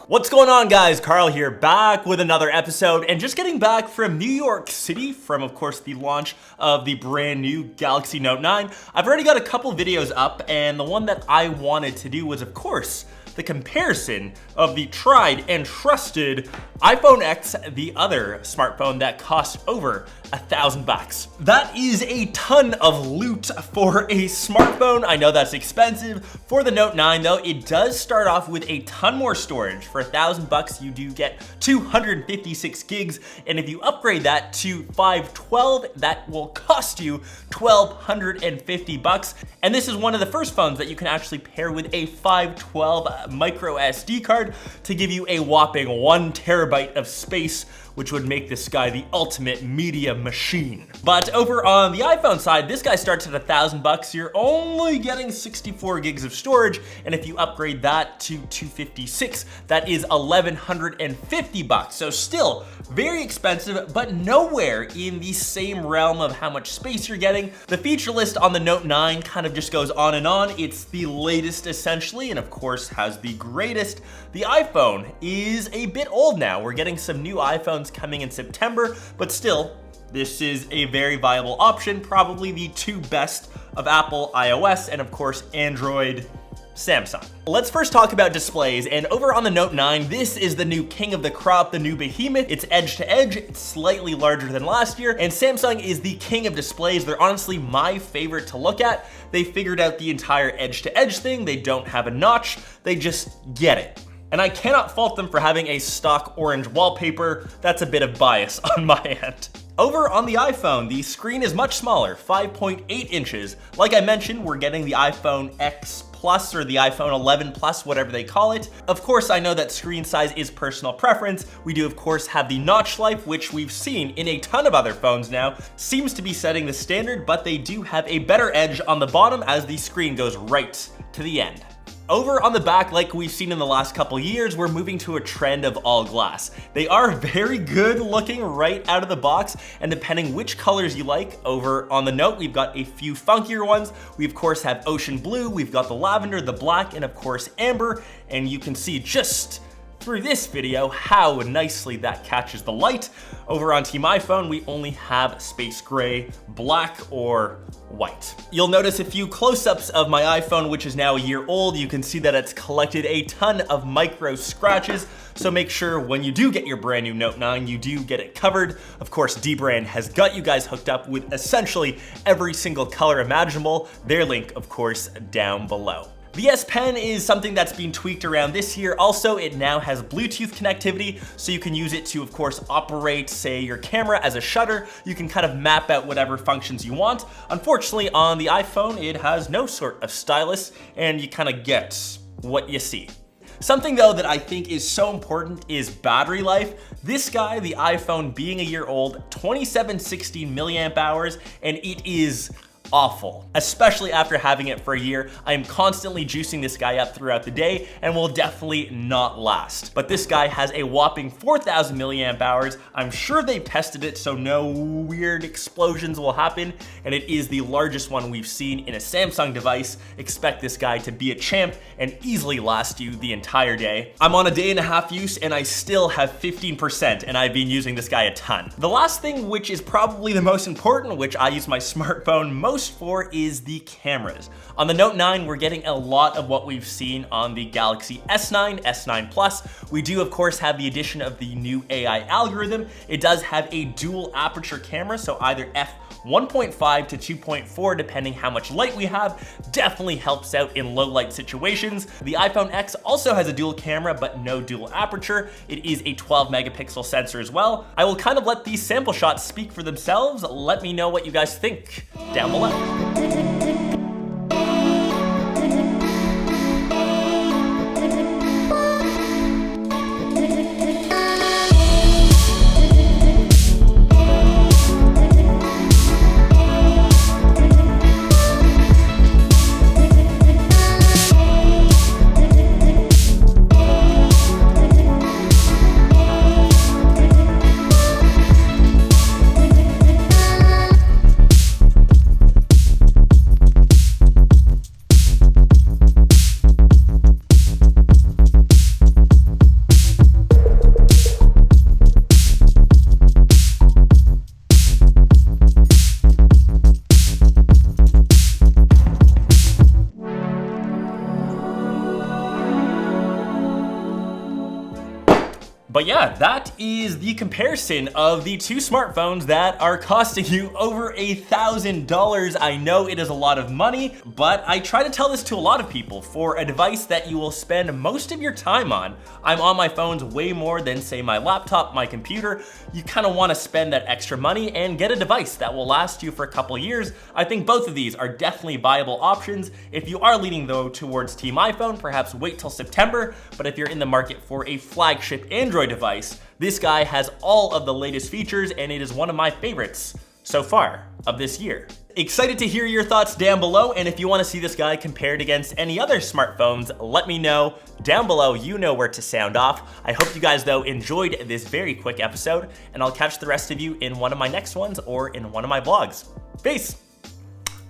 What's going on, guys? Carl here, back with another episode, and just getting back from New York City from, of course, the launch of the brand new Galaxy Note 9. I've already got a couple videos up, and the one that I wanted to do was, of course, the comparison of the tried and trusted iPhone X, the other smartphone that costs over $1,000. That is a ton of loot for a smartphone. I know that's expensive. For the Note 9 though, it does start off with a ton more storage. For $1,000, you do get 256 gigs. And if you upgrade that to 512, that will cost you $1,250. And this is one of the first phones that you can actually pair with a 512 micro SD card to give you a whopping 1 terabyte of space, which would make this guy the ultimate media machine. But over on the iPhone side, this guy starts at $1,000. You're only getting 64 gigs of storage, and if you upgrade that to 256, that is $1,150. So still very expensive, but nowhere in the same realm of how much space you're getting. The feature list on the Note 9 kind of just goes on and on. It's the latest essentially, and of course has the greatest. The iPhone is a bit old now. We're getting some new iPhones coming in September, but still, this is a very viable option, probably the two best of Apple iOS and of course Android Samsung. Let's first talk about displays, and over on the Note 9, this is the new king of the crop, the new behemoth. It's edge to edge, it's slightly larger than last year, and Samsung is the king of displays. They're honestly my favorite to look at. They figured out the entire edge to edge thing. They don't have a notch, they just get it. And I cannot fault them for having a stock orange wallpaper. That's a bit of bias on my end. Over on the iPhone, the screen is much smaller, 5.8 inches. Like I mentioned, we're getting the iPhone X Plus or the iPhone 11 Plus, whatever they call it. Of course, I know that screen size is personal preference. We do, of course, have the notch life, which we've seen in a ton of other phones now. Seems to be setting the standard, but they do have a better edge on the bottom as the screen goes right to the end. Over on the back, like we've seen in the last couple years, we're moving to a trend of all glass. They are very good looking right out of the box, and depending which colors you like, over on the Note, we've got a few funkier ones. We of course have ocean blue, we've got the lavender, the black, and of course amber, and you can see just through this video how nicely that catches the light. Over on Team iPhone, we only have space gray, black, or white. You'll notice a few close-ups of my iPhone, which is now a year old. You can see that it's collected a ton of micro scratches, so make sure when you do get your brand new Note 9, you do get it covered. Of course, dbrand has got you guys hooked up with essentially every single color imaginable. Their link, of course, down below. The S Pen is something that's been tweaked around this year. Also, it now has Bluetooth connectivity, so you can use it to, of course, operate, say, your camera as a shutter. You can kind of map out whatever functions you want. Unfortunately, on the iPhone, it has no sort of stylus, and you kind of get what you see. Something though that I think is so important is battery life. This guy, the iPhone, being a year old, 2760 milliamp hours, and it is awful, especially after having it for a year. I am constantly juicing this guy up throughout the day and will definitely not last. But this guy has a whopping 4000 milliamp hours. I'm sure they've tested it so no weird explosions will happen, and it is the largest one we've seen in a Samsung device. Expect this guy to be a champ and easily last you the entire day. I'm on a day and a half use and I still have 15%, and I've been using this guy a ton. The last thing, which is probably the most important, which I use my smartphone most for, is the cameras. On the Note 9, we're getting a lot of what we've seen on the Galaxy S9, S9 Plus. We do, of course, have the addition of the new AI algorithm. It does have a dual aperture camera, so either f1.5 to 2.4, depending how much light we have. Definitely helps out in low light situations. The iPhone X also has a dual camera, but no dual aperture. It is a 12 megapixel sensor as well. I will kind of let these sample shots speak for themselves. Let me know what you guys think down below. But yeah, that is the comparison of the two smartphones that are costing you over $1,000. I know it is a lot of money, but I try to tell this to a lot of people. For a device that you will spend most of your time on, I'm on my phones way more than say my laptop, my computer. You kind of want to spend that extra money and get a device that will last you for a couple years. I think both of these are definitely viable options. If you are leaning though towards Team iPhone, perhaps wait till September. But if you're in the market for a flagship Android device, this guy has all of the latest features and it is one of my favorites so far of this year. Excited to hear your thoughts down below, and if you want to see this guy compared against any other smartphones, let me know down below. You know where to sound off. I hope you guys though enjoyed this very quick episode, and I'll catch the rest of you in one of my next ones or in one of my vlogs. Peace!